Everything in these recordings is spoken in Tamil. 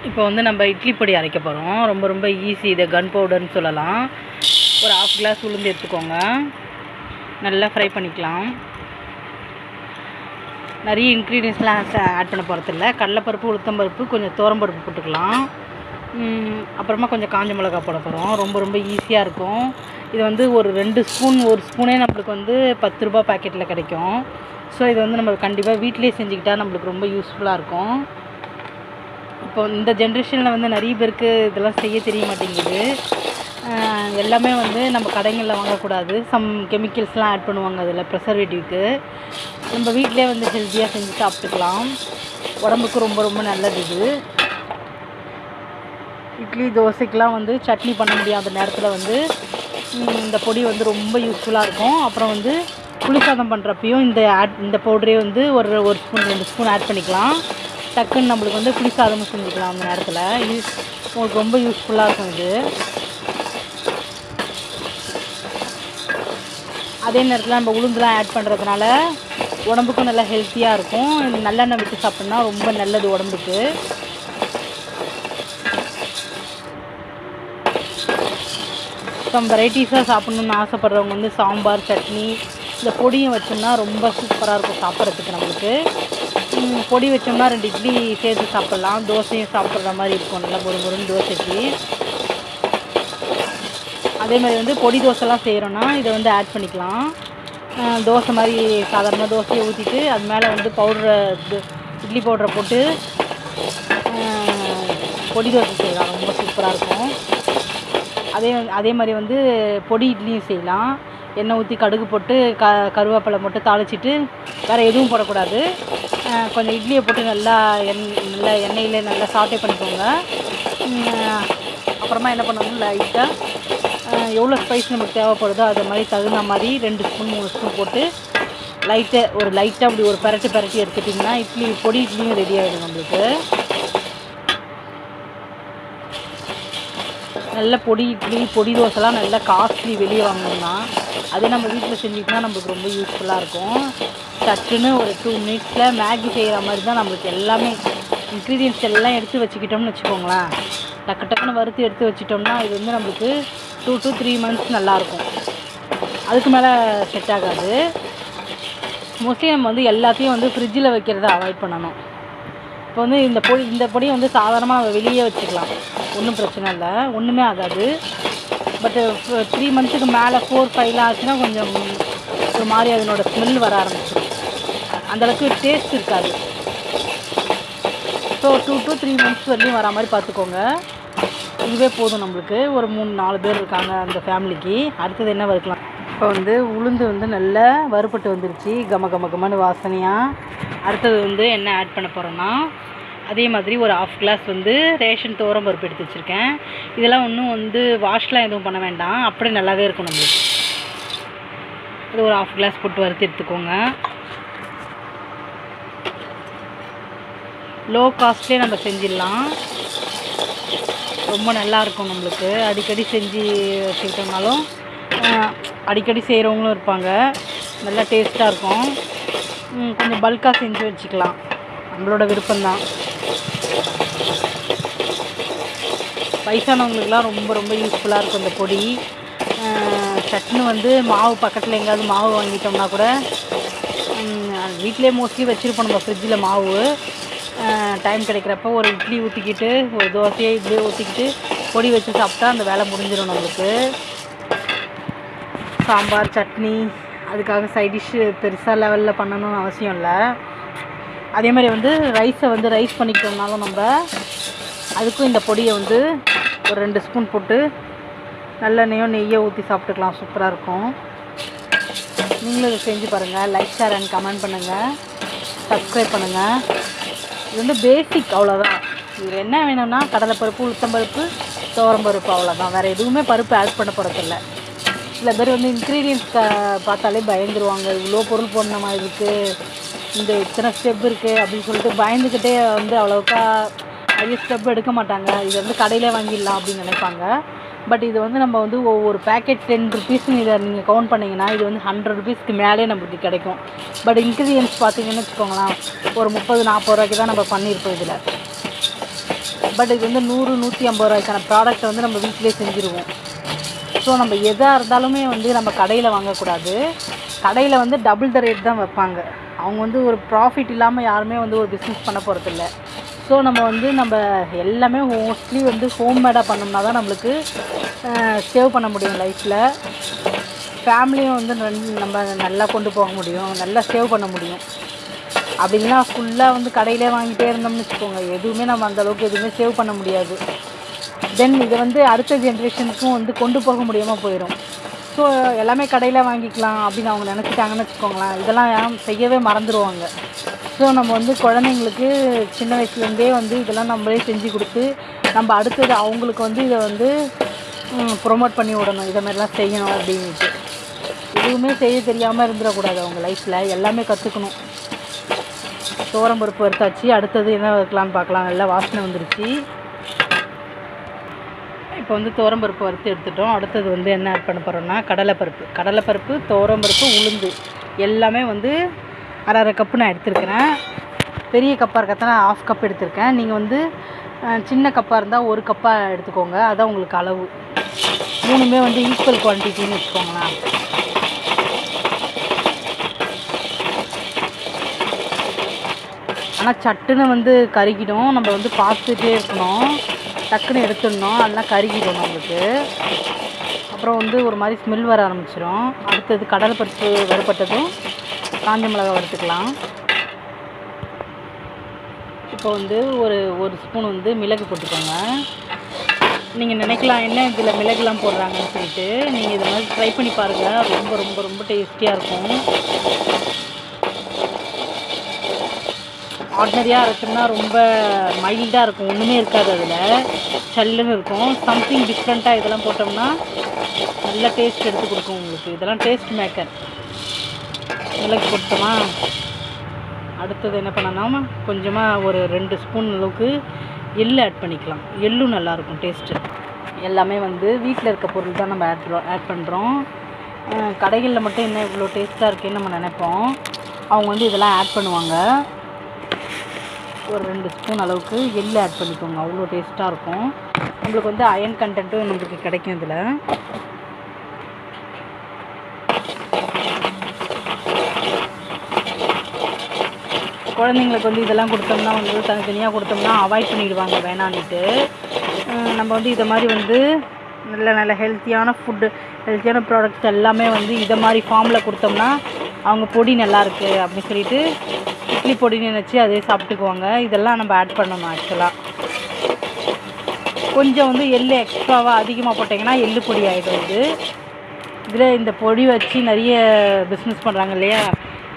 இப்போ வந்து நம்ம இட்லி பொடி அரைக்க போகிறோம். ரொம்ப ரொம்ப ஈஸி. இதை கன் பவுடர்னு சொல்லலாம். ஒரு 1/2 கிளாஸ் உளுந்து எடுத்துக்கோங்க. நல்லா ஃப்ரை பண்ணிக்கலாம். நிறைய இன்க்ரீடியன்ஸ்லாம் ஆட் பண்ண போகிறதில்ல. கடலைப்பருப்பு, உளுத்தம்பருப்பு, கொஞ்சம் துவரம்பருப்பு போட்டுக்கலாம். அப்புறமா கொஞ்சம் காஞ்ச மிளகா போட போகிறோம். ரொம்ப ரொம்ப ஈஸியாக இருக்கும். இது வந்து ஒரு 2 ஸ்பூன், ஒரு ஸ்பூனே நம்மளுக்கு வந்து 10 ரூபா பாக்கெட்டில் கிடைக்கும். ஸோ இது வந்து நம்ம கண்டிப்பாக வீட்டிலே செஞ்சுக்கிட்டால் நம்மளுக்கு ரொம்ப யூஸ்ஃபுல்லாக இருக்கும். இப்போ இந்த ஜென்ரேஷனில் வந்து நிறைய பேருக்கு இதெல்லாம் செய்ய தெரிய மாட்டேங்குது. எல்லாமே வந்து நம்ம கடைகளில் வாங்கக்கூடாது. சம் கெமிக்கல்ஸ்லாம் ஆட் பண்ணுவாங்க அதில், ப்ரிசர்வேட்டிவ்க்கு. நம்ம வீட்டிலே வந்து ஹெல்த்தியாக செஞ்சு சாப்பிட்டுக்கலாம். உடம்புக்கு ரொம்ப ரொம்ப நல்லது இது. இட்லி தோசைக்கெலாம் வந்து சட்னி பண்ண முடியாத நேரத்தில் வந்து இந்த பொடி வந்து ரொம்ப யூஸ்ஃபுல்லாக இருக்கும். அப்புறம் வந்து புளிசாதம் பண்ணுறப்பையும் இந்த பவுடரே வந்து ஒரு ஸ்பூன் 2 ஸ்பூன் ஆட் பண்ணிக்கலாம். டக்குன்னு நம்மளுக்கு வந்து புளிசாதமும் செஞ்சுக்கலாம் அந்த நேரத்தில். இது உங்களுக்கு ரொம்ப யூஸ்ஃபுல்லாக இருக்கும் இது. அதே நேரத்தில் நம்ம உளுந்துலாம் ஆட் பண்ணுறதுனால உடம்புக்கும் நல்லா ஹெல்த்தியாக இருக்கும். நல்லெண்ணெய் விட்டு சாப்பிட்னா ரொம்ப நல்லது உடம்புக்கு. சம் வெரைட்டிஸாக சாப்பிட்ணுன்னு ஆசைப்பட்றவங்க வந்து சாம்பார், சட்னி, இந்த பொடியும் வச்சோம்னா ரொம்ப சூப்பராக இருக்கும் சாப்பிட்றதுக்கு. நம்மளுக்கு பொடி வச்சோம்னா 2 இட்லி சேர்த்து சாப்பிட்லாம். தோசையும் சாப்பிட்ற மாதிரி இருக்கும், நல்லா பொறுன்னு தோசைக்கு. அதே மாதிரி வந்து பொடி தோசைலாம் செய்கிறோன்னா இதை வந்து ஆட் பண்ணிக்கலாம். தோசை மாதிரி சாதாரணமாக தோசையை ஊற்றிட்டு அது மேலே வந்து இட்லி பவுடரை போட்டு பொடி தோசை செய்யலாம். ரொம்ப சூப்பராக இருக்கும். அதே மாதிரி வந்து பொடி இட்லியும் செய்யலாம். எண்ணெய் ஊற்றி கடுகு போட்டு கருவேப்பிலை மட்டும் தாளிச்சிட்டு வேறு எதுவும் போடக்கூடாது. கொஞ்சம் இட்லியை போட்டு நல்லா எண்ணெயில் நல்லா சாட்டே பண்ணிக்கோங்க. அப்புறமா என்ன பண்ணணும், லைட்டாக எவ்வளோ ஸ்பைஸ் நமக்கு தேவைப்படுதோ அது மாதிரி தகுந்த மாதிரி 2 ஸ்பூன் 3 ஸ்பூன் போட்டு லைட்டாக அப்படி ஒரு பரட்டி எடுத்துட்டிங்கன்னா பொடி இட்லியும் ரெடி ஆகிடும் நம்மளுக்கு. நல்ல பொடி இட்லி, பொடி தோசைலாம் நல்லா காஸ்ட்லி வெளியே வாங்கணும்னா, அதே நம்ம வீட்டில் செஞ்சுக்கிட்டோம்னா நம்மளுக்கு ரொம்ப யூஸ்ஃபுல்லாக இருக்கும். சட்டுன்னு ஒரு 2 மினிட்ஸில் மேகி செய்கிற மாதிரி தான் நம்மளுக்கு எல்லாமே இன்க்ரீடியன்ட்ஸ் எல்லாம் எடுத்து வச்சுக்கிட்டோம்னு வச்சுக்கோங்களேன். டக்குன்னு வறுத்து எடுத்து வச்சிட்டோம்னா இது வந்து நம்மளுக்கு 2 to 3 மந்த்ஸ் நல்லாயிருக்கும். அதுக்கு மேலே செட் ஆகாது. மோஸ்ட்லி நம்ம வந்து எல்லாத்தையும் வந்து ஃப்ரிட்ஜில் வைக்கிறத அவாய்ட் பண்ணணும். இப்போ வந்து இந்த பொடியை வந்து சாதாரணமாக வெளியே வச்சுக்கலாம், ஒன்றும் பிரச்சனை இல்லை, ஒன்றுமே ஆகாது. பட்டு 3 மந்த்ஸுக்கு மேலே 4, 5 ஆச்சுன்னா கொஞ்சம் ஒரு மாதிரி அதனோட ஸ்மெல் வர ஆரம்பிச்சிடும். அந்தளவுக்கு டேஸ்ட் இருக்காது. ஸோ 2 to 3 மந்த்ஸ் வரையும் வர மாதிரி பார்த்துக்கோங்க. இதுவே போதும் நம்மளுக்கு. ஒரு 3-4 பேர் இருக்காங்க அந்த ஃபேமிலிக்கு. அடுத்தது என்ன வறுக்கலாம். இப்போ வந்து உளுந்து வந்து நல்லா வறுபட்டு வந்துருச்சு, கமன்னு வாசனையாக. அடுத்தது வந்து என்ன ஆட் பண்ண போகிறோன்னா, அதே மாதிரி ஒரு 1/2 கிளாஸ் வந்து ரேஷன் துவரம்பருப்பு எடுத்து வச்சுருக்கேன். இதெல்லாம் ஒன்றும் வந்து வாஷ்லாம் எதுவும் பண்ண வேண்டாம், அப்படியே நல்லாவே இருக்கும் நம்மளுக்கு. இது ஒரு 1/2 கிளாஸ் போட்டு வறுத்து எடுத்துக்கோங்க. லோ காஸ்ட்லேயே நம்ம செஞ்சிடலாம். ரொம்ப நல்லாயிருக்கும் நம்மளுக்கு. அடிக்கடி செஞ்சு வச்சுக்கிட்டோம்னாலும் அடிக்கடி செய்கிறவங்களும் இருப்பாங்க. நல்லா டேஸ்ட்டாக இருக்கும். கொஞ்சம் பல்காக செஞ்சு வச்சுக்கலாம், நம்மளோட விருப்பம்தான். வயசானவங்களுக்குலாம் ரொம்ப ரொம்ப யூஸ்ஃபுல்லாக இருக்கும் இந்த பொடி. சட்னு வந்து மாவு பக்கத்தில் எங்கேயாவது மாவு வாங்கிட்டோம்னா கூட வீட்டிலே மோஸ்ட்லி வச்சுருப்போம் நம்ம ஃப்ரிட்ஜில் மாவு. டைம் கிடைக்கிறப்ப ஒரு இட்லி ஊற்றிக்கிட்டு, ஒரு தோசையை இட்லியே ஊற்றிக்கிட்டு பொடி வச்சு சாப்பிட்டா அந்த வேலை முடிஞ்சிடும் நம்மளுக்கு. சாம்பார், சட்னி, அதுக்காக சைட் டிஷ்ஷு பெருசாக லெவலில் பண்ணணும்னு அவசியம் இல்லை. அதே மாதிரி வந்து ரைஸ் பண்ணிக்கிட்டோம்னாலும் நம்ம அதுக்கும் இந்த பொடியை வந்து ஒரு 2 ஸ்பூன் போட்டு நல்லெண்ணெயோ நெய்யோ ஊற்றி சாப்பிட்டுக்கலாம். சூப்பராக இருக்கும். நீங்களும் இதை செஞ்சு பாருங்கள். லைக், ஷேர் அண்ட் கமெண்ட் பண்ணுங்கள். சப்ஸ்கிரைப் பண்ணுங்கள். இது வந்து பேசிக், அவ்வளோதான். இதில் என்ன வேணும்னா கடலைப்பருப்பு, உளுத்தம்பருப்பு, துவரம்பருப்பு, அவ்வளோதான். வேறு எதுவுமே பருப்பு ஆட் பண்ண போகிறதில்ல. சில பேர் வந்து இன்க்ரீடியன்ஸ் பார்த்தாலே பயந்துருவாங்க. இவ்வளோ பொருள் போடணுமா மாதிரி இருக்குது, இந்த இத்தனை ஸ்டெப் இருக்குது அப்படின்னு சொல்லிட்டு பயந்துக்கிட்டே வந்து அவ்வளோக்கா நிறைய ஸ்டெப் எடுக்க மாட்டாங்க. இது வந்து கடையிலே வாங்கிடலாம் அப்படின்னு நினைப்பாங்க. பட் இது வந்து நம்ம வந்து ஒவ்வொரு பேக்கெட் 10 ருபீஸ்ன்னு இதை நீங்கள் கவுண்ட் பண்ணிங்கன்னா இது வந்து 100 ருபீஸ்க்கு மேலே நம்மளுக்கு கிடைக்கும். பட் இன்க்ரீடியன்ஸ் பார்த்தீங்கன்னு வச்சுக்கோங்களேன், ஒரு 30-40 ரூபாய்க்கு தான் நம்ம பண்ணியிருப்போம் இதில். பட் இது வந்து 100-150 ரூபாய்க்கான ப்ராடக்ட்டை வந்து நம்ம வீட்டிலே செஞ்சுருவோம். ஸோ நம்ம எதாக இருந்தாலுமே வந்து நம்ம கடையில் வாங்கக்கூடாது. கடையில் வந்து டபுள் த ரேட் தான் வைப்பாங்க. அவங்க வந்து ஒரு ப்ராஃபிட் இல்லாமல் யாருமே வந்து ஒரு பிஸ்னஸ் பண்ண போகிறதில்ல. ஸோ நம்ம வந்து நம்ம எல்லாமே மோஸ்ட்லி வந்து ஹோம்மேடாக பண்ணோம்னா தான் நம்மளுக்கு சேவ் பண்ண முடியும் லைஃப்பில். ஃபேமிலியும் வந்து நம்ம நல்லா கொண்டு போக முடியும், நல்லா சேவ் பண்ண முடியும். அப்படின்னா ஃபுல்லாக வந்து கடையிலே வாங்கிட்டே இருந்தோம்னு வச்சுக்கோங்க, எதுவுமே நம்ம அந்தளவுக்கு எதுவுமே சேவ் பண்ண முடியாது. தென் இதை வந்து அடுத்த ஜென்ரேஷனுக்கும் வந்து கொண்டு போக முடியாமல் போயிடும். ஸோ எல்லாமே கடையில் வாங்கிக்கலாம் அப்படின்னு அவங்க நினச்சிட்டாங்கன்னு வச்சுக்கோங்களேன், இதெல்லாம் செய்யவே மறந்துடுவாங்க. ஸோ நம்ம வந்து குழந்தைங்களுக்கு சின்ன வயசுலேருந்தே வந்து இதெல்லாம் நம்மளே செஞ்சு கொடுத்து நம்ம அடுத்தது அவங்களுக்கு வந்து இதை வந்து ப்ரொமோட் பண்ணி விடணும், இதை மாதிரிலாம் செய்யணும் அப்படின்ட்டு. எதுவுமே செய்ய தெரியாமல் இருந்துடக்கூடாது அவங்க லைஃப்பில், எல்லாமே கற்றுக்கணும். பருப்பு வறுத்தாச்சு. அடுத்தது என்ன வைக்கலான்னு பார்க்கலாம். நல்லா வாசனை வந்துருச்சு. இப்போ வந்து பருப்பு வறுத்து எடுத்துட்டோம். அடுத்தது வந்து என்ன ஆட் பண்ண போகிறோம்னா கடலைப்பருப்பு, பருப்பு, உளுந்து எல்லாமே வந்து அரை கப்பு நான் எடுத்துருக்கிறேன். பெரிய கப்பாக இருக்கிறத நான் 1/2 கப் எடுத்திருக்கேன். நீங்கள் வந்து சின்ன கப்பாக இருந்தால் 1 கப்பாக எடுத்துக்கோங்க, அதான் உங்களுக்கு அளவு. 3மே வந்து ஈக்குவல் குவான்டிட்டின்னு வச்சுக்கோங்களேன். ஆனால் சட்டுன்னு வந்து கருகிடும், நம்ம வந்து பார்த்துட்டே இருக்கணும், டக்குன்னு எடுத்துடணும், அதெல்லாம் கருகிடும் நம்மளுக்கு. அப்புறம் வந்து ஒரு மாதிரி ஸ்மெல் வர ஆரம்பிச்சிடும். அடுத்தது கடலைப்பருப்பு வறுப்பட்டதும் காஞ்ச மிளகாய் வறுத்துக்கலாம். இப்போ வந்து ஒரு ஸ்பூன் வந்து மிளகு போட்டுக்கோங்க. நீங்கள் நினைக்கலாம் என்ன இதில் மிளகுலாம் போடுறாங்கன்னு சொல்லிட்டு, நீங்கள் இதை மாதிரி ட்ரை பண்ணி பாருங்கள், ரொம்ப ரொம்ப ரொம்ப டேஸ்டியாக இருக்கும். ஆர்டினரியாக அரைச்சோம்னா ரொம்ப மைல்டாக இருக்கும், ஒன்றுமே இருக்காது, அதில் சல்லுன்னு இருக்கும். சம்திங் டிஃப்ரெண்ட்டாக இதெல்லாம் போட்டோம்னா நல்லா டேஸ்ட் எடுத்து கொடுக்கும் உங்களுக்கு. இதெல்லாம் டேஸ்ட் மேக்கர். மிளகு போட்டோமா, அடுத்தது என்ன பண்ணணும், கொஞ்சமாக ஒரு 2 ஸ்பூன் அளவுக்கு எள்ளு ஆட் பண்ணிக்கலாம். எள்ளும் நல்லாயிருக்கும் டேஸ்ட்டு. எல்லாமே வந்து வீட்டில் இருக்க பொருள் தான் நம்ம ஆட் பண்ணுறோம். கடைகளில் மட்டும் என்ன இவ்வளோ டேஸ்ட்டாக இருக்குன்னு நம்ம நினைப்போம், அவங்க வந்து இதெல்லாம் ஆட் பண்ணுவாங்க. ஒரு 2 ஸ்பூன் அளவுக்கு எள்ளு ஆட் பண்ணிக்கோங்க, அவ்வளோ டேஸ்ட்டாக இருக்கும். நம்மளுக்கு வந்து அயன் கண்டென்ட்டும் நம்மளுக்கு கிடைக்கும் இதில். குழந்தைங்களுக்கு வந்து இதெல்லாம் கொடுத்தோம்னா வந்து தனித்தனியாக கொடுத்தோம்னா அவாய்ட் பண்ணிடுவாங்க வேணான்னுட்டு. நம்ம வந்து இதை மாதிரி வந்து நல்ல ஹெல்த்தியான ஃபுட்டு, ஹெல்த்தியான ப்ராடக்ட்ஸ் எல்லாமே வந்து இதை மாதிரி ஃபார்மில் கொடுத்தோம்னா அவங்க பொடி நல்லாயிருக்கு அப்படின்னு சொல்லிட்டு இட்லி பொடின்னு நினச்சி அதே சாப்பிட்டுக்குவாங்க. இதெல்லாம் நம்ம ஆட் பண்ணணும். ஆக்சுவலாக கொஞ்சம் வந்து எள்ளு எக்ஸ்ட்ராவாக அதிகமாக போட்டிங்கன்னா எள்ளு பொடி ஆகிடும். இதில் இந்த பொடி வச்சு நிறைய பிஸ்னஸ் பண்ணுறாங்க இல்லையா,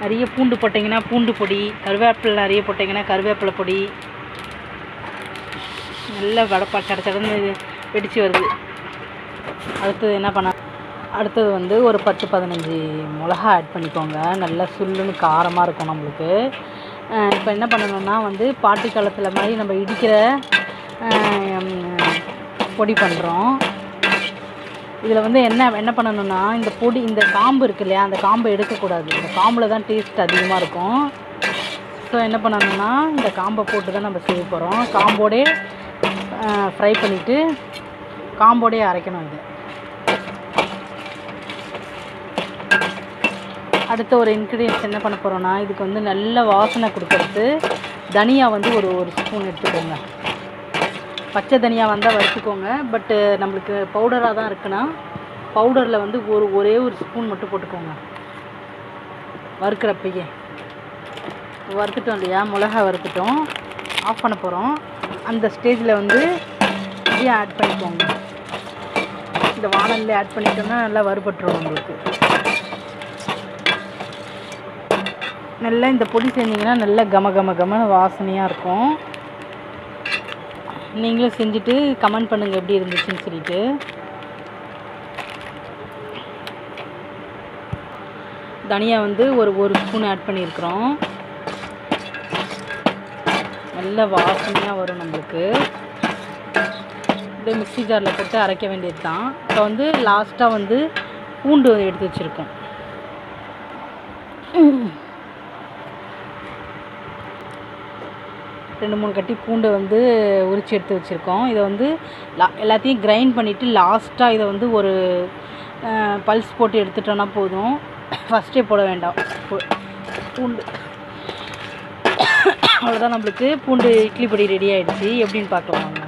நிறைய பூண்டு போட்டிங்கன்னா பூண்டு பொடி, கருவேப்பிலை நிறைய போட்டிங்கன்னா கருவேப்பிலை பொடி. நல்லா வடப்பா சடன்னு வெடித்து வருது. அடுத்தது என்ன பண்ண, அடுத்தது வந்து ஒரு 10-15 மிளகா ஆட் பண்ணிக்கோங்க. நல்லா சுல்லுன்னு காரமாக இருக்கும் நம்மளுக்கு. இப்போ என்ன பண்ணணுன்னா வந்து பாட்டி காலத்தில் மாதிரி நம்ம இடிக்கிற பொடி பண்ணுறோம். இதில் வந்து என்ன பண்ணணுன்னா இந்த காம்பு இருக்கு இல்லையா, அந்த காம்பை எடுக்கக்கூடாது. இந்த காம்பில் தான் டேஸ்ட் அதிகமாக இருக்கும். ஸோ என்ன பண்ணணுன்னா இந்த காம்பை போட்டு தான் நம்ம செய்ய போகிறோம். காம்போடே ஃப்ரை பண்ணிவிட்டு காம்போடே அரைக்கணும். இது அடுத்த ஒரு இன்க்ரீடியன்ஸ் என்ன பண்ண போகிறோன்னா, இதுக்கு வந்து நல்ல வாசனை கொடுக்கறது தனியா வந்து ஒரு ஸ்பூன் எடுத்துக்கோங்க. பச்சை தனியா வந்தால் வறுத்துக்கோங்க. பட்டு நம்மளுக்கு பவுடராக தான் இருக்குன்னா பவுடரில் வந்து ஒரே ஒரு ஸ்பூன் மட்டும் போட்டுக்கோங்க. வறுக்கிறப்பையே வறுத்துட்டோம் இல்லையா, மிளகா வறுத்துட்டோம், ஆஃப் பண்ண போகிறோம். அந்த ஸ்டேஜில் வந்து இதையும் ஆட் பண்ணிக்கோங்க. இந்த வானல்ல ஆட் பண்ணிட்டோம்னா நல்லா வறுபட்டுரும் நம்மளுக்கு. நல்லா இந்த பொடி செஞ்சிங்கன்னா நல்லா கம வாசனையாக இருக்கும். நீங்களும் செஞ்சுட்டு கமெண்ட் பண்ணுங்கள் எப்படி இருந்துச்சுன்னு சொல்லிட்டு. தனியா வந்து ஒரு ஸ்பூன் ஆட் பண்ணியிருக்கிறோம். நல்ல வாசனையாக வரும் நம்மளுக்கு. அப்படியே மிக்ஸி ஜாரில் போட்டு அரைக்க வேண்டியது தான். இப்போ வந்து லாஸ்ட்டாக வந்து பூண்டு எடுத்து வச்சுருக்கோம். 2-3 கட்டி பூண்டை வந்து உரித்து எடுத்து வச்சுருக்கோம். இதை வந்து எல்லாத்தையும் கிரைண்ட் பண்ணிவிட்டு லாஸ்ட்டாக இதை வந்து ஒரு பல்ஸ் போட்டு எடுத்துட்டோன்னா போதும். ஃபஸ்ட்டே போட வேண்டாம் பூண்டு. அவ்வளோதான், நம்மளுக்கு பூண்டு இட்லி பொடி ரெடி ஆகிடுச்சு. எப்படின்னு பார்க்கலாம் வாங்க.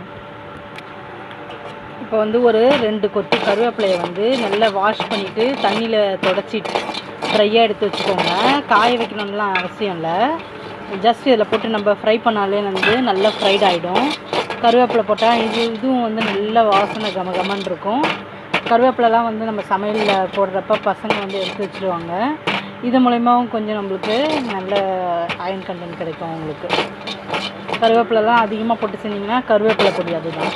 இப்போ வந்து ஒரு 2 கொத்து கருவேப்பிலையை வந்து நல்லா வாஷ் பண்ணிவிட்டு தண்ணியில் தொடச்சிட்டு ட்ரையாக எடுத்து வச்சுக்கோங்க. காய வைக்கணும்லாம் அவசியம் இல்லை. ஜஸ்ட் இதில் போட்டு நம்ம ஃப்ரை பண்ணாலே வந்து நல்லா ஃப்ரைட் ஆகிடும். கருவேப்பிலை போட்டால் இதுவும் வந்து நல்ல வாசனை கமகமன்னு இருக்கும். கருவேப்பிலலாம் வந்து நம்ம சமையலில் போடுறப்ப பசங்க வந்து எடுத்து வச்சுருவாங்க. இது மூலயமாவும் கொஞ்சம் நம்மளுக்கு நல்ல அயன் கண்டென்ட் கிடைக்கும். உங்களுக்கு கருவேப்பிலலாம் அதிகமாக போட்டு செஞ்சிங்கன்னா கருவேப்பிலை பொடி அதுதான்.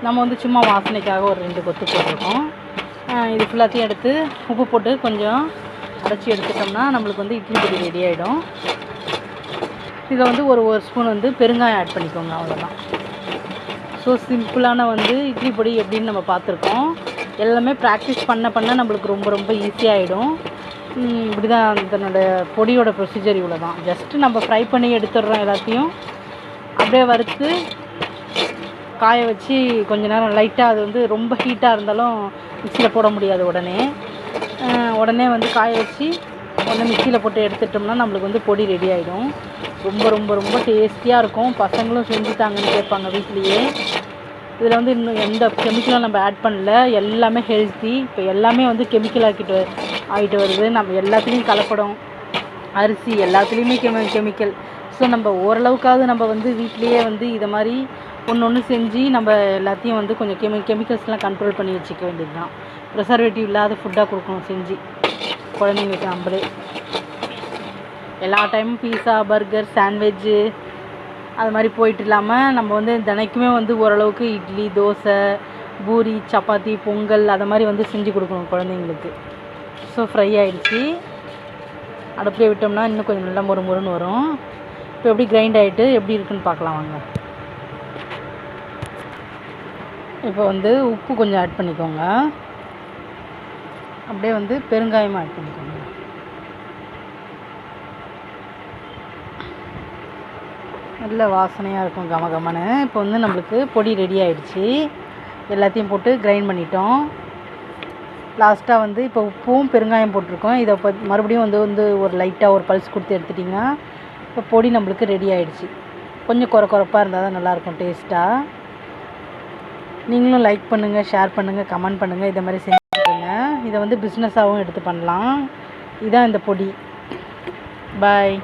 நம்ம வந்து சும்மா வாசனைக்காக ஒரு 2 கொத்து போட்டிருக்கோம். இது ஃபுல்லாத்தையும் எடுத்து உப்பு போட்டு கொஞ்சம் அரைச்சி எடுத்துட்டோம்னா நம்மளுக்கு வந்து இட்லி பொடி ரெடி ஆகிடும். இதில் வந்து ஒரு ஸ்பூன் வந்து பெருங்காயம் ஆட் பண்ணிக்கோங்க. அவ்வளோதான். ஸோ சிம்பிளான வந்து இட்லி பொடி எப்படின்னு நம்ம பார்த்துருக்கோம். எல்லாமே ப்ராக்டிஸ் பண்ண நம்மளுக்கு ரொம்ப ஈஸியாகிடும். இப்படி தான் இதனோட பொடியோட ப்ரொசீஜர் இவ்வளோ தான். ஜஸ்ட்டு நம்ம ஃப்ரை பண்ணி எடுத்துடுறோம். எல்லாத்தையும் அப்படியே வறுத்து காய வச்சு கொஞ்ச நேரம் லைட்டாக, அது வந்து ரொம்ப ஹீட்டாக இருந்தாலும் மிக்சியில் போட முடியாது. உடனே வந்து காய வச்சு மிக்சியில் போட்டு எடுத்துட்டோம்னா நம்மளுக்கு வந்து பொடி ரெடி ஆகிடும். ரொம்ப டேஸ்டியாக இருக்கும். பசங்களும் செஞ்சுட்டாங்கன்னு கேட்பாங்க வீட்லேயே. இதில் வந்து இன்னும் எந்த கெமிக்கலும் நம்ம ஆட் பண்ணல. எல்லாமே ஹெல்த்தி. இப்போ எல்லாமே வந்து கெமிக்கல் ஆகிட்டு வருது. நம்ம எல்லாத்துலேயும் கலப்படம், அரிசி எல்லாத்துலேயுமே கெமிக்கல். ஸோ நம்ம ஓரளவுக்காவது நம்ம வந்து வீட்லேயே வந்து இதை மாதிரி ஒன்று செஞ்சு நம்ம எல்லாத்தையும் வந்து கொஞ்சம் கெமிக்கல்ஸ்லாம் கண்ட்ரோல் பண்ணி வச்சுக்க வேண்டியது தான். ப்ரிசர்வேட்டிவ் இல்லாத ஃபுட்டாக கொடுக்கணும் செஞ்சு குழந்தைங்களுக்கு. நம்மளே எல்லா டைமும் பீஸா, பர்கர், சாண்ட்விட்ஜு அது மாதிரி போயிட்டு இல்லாமல் நம்ம வந்து தினைக்குமே வந்து ஓரளவுக்கு இட்லி, தோசை, பூரி, சப்பாத்தி, பொங்கல் அதை மாதிரி வந்து செஞ்சு கொடுக்கணும் குழந்தைங்களுக்கு. ஸோ ஃப்ரை ஆகிடுச்சு. அடுப்பிலே விட்டோம்னா இன்னும் கொஞ்சம் நல்லா மொறுன்னு வரும். இப்போ எப்படி கிரைண்ட் ஆகிட்டு எப்படி இருக்குன்னு பார்க்கலாம் வாங்க. இப்போ வந்து உப்பு கொஞ்சம் ஆட் பண்ணிக்கோங்க. அப்படியே வந்து பெருங்காயமாக ஆட் பண்ணிக்கோங்க. நல்ல வாசனையாக இருக்கும் கமகமன்னு. இப்போ வந்து நம்மளுக்கு பொடி ரெடி ஆகிடுச்சு. எல்லாத்தையும் போட்டு கிரைண்ட் பண்ணிட்டோம். லாஸ்ட்டாக வந்து இப்போ உப்பும் பெருங்காயம் போட்டிருக்கோம். இதை மறுபடியும் வந்து ஒரு லைட்டாக ஒரு பல்ஸ் கொடுத்து எடுத்துட்டிங்கன்னா இப்போ பொடி நம்மளுக்கு ரெடி ஆகிடுச்சு. கொஞ்சம் குறப்பாக இருந்தால் தான் நல்லாயிருக்கும் டேஸ்ட்டாக. நீங்களும் லைக் பண்ணுங்கள், ஷேர் பண்ணுங்கள், கமெண்ட் பண்ணுங்கள். இதை மாதிரி செஞ்சுக்கோங்க. இதை வந்து பிஸ்னஸாகவும் எடுத்து பண்ணலாம். இதுதான் இந்த பொடி. பாய்.